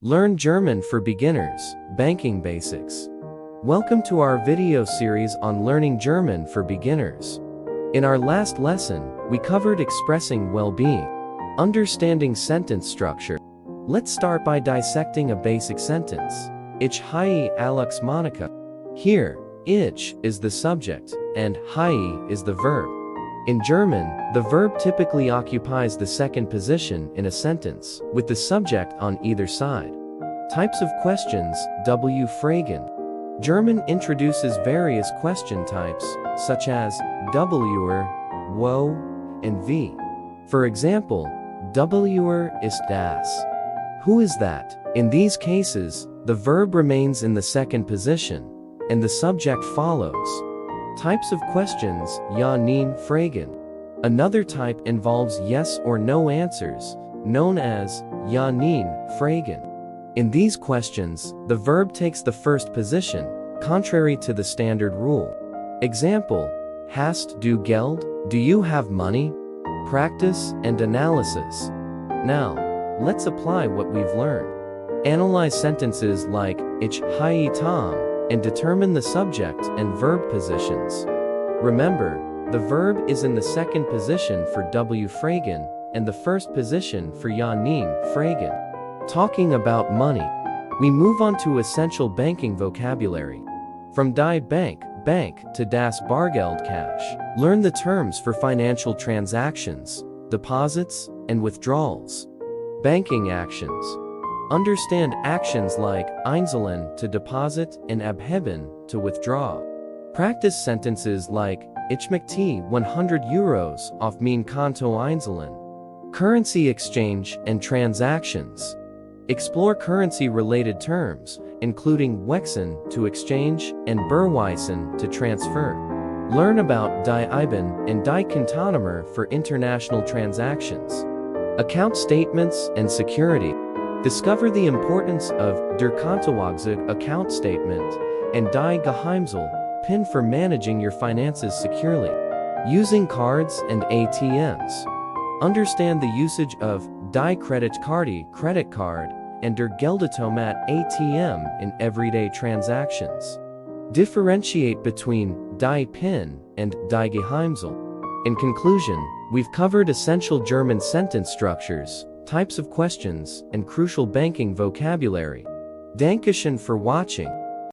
Learn German for Beginners, Banking Basics. Welcome to our video series on learning German for beginners. In our last lesson, we covered expressing well-being, understanding sentence structure. Let's start by dissecting a basic sentence. Ich heiße Alex Monica. Here, ich is the subject, and heiße is the verb. In German, the verb typically occupies the second position in a sentence, with the subject on either side. Types of questions, W Fragen. German introduces various question types, such as W'er, wo, and wie. For example, W'er ist das? Who is that? In these cases, the verb remains in the second position, and the subject follows. Types of questions, Ja, Nein, Fragen. Another type involves yes or no answers, known as Ja, Nein, Fragen. In these questions, the verb takes the first position, contrary to the standard rule. Example, Hast du Geld? Do you have money? Practice and analysis. Now, let's apply what we've learned. Analyze sentences like Ich heiße Tom and determine the subject and verb positions. Remember, the verb is in the second position for W Fragen and the first position for Ja, Nein, Fragen. Talking about money, we move on to essential banking vocabulary. From die Bank, bank, to das Bargeld, cash. Learn the terms for financial transactions, deposits, and withdrawals. Banking actions. Understand actions like einzahlen to deposit and abheben to withdraw. Practice sentences like Ich möchte 100 Euros auf mein Konto einzahlen. Currency exchange and transactions. Explore currency-related terms, including wechseln to exchange and Berweisen to transfer. Learn about die IBAN and die Kontonummer for international transactions. Account statements and security. Discover the importance of der Kontoauszug account statement and die Geheimzahl PIN for managing your finances securely. Using cards and ATMs. Understand the usage of die Kreditkarte credit card and der Geldautomat ATM in everyday transactions. Differentiate between die PIN and die Geheimzahl. In conclusion, we've covered essential German sentence structures, types of questions, and crucial banking vocabulary. Dankeschön for watching.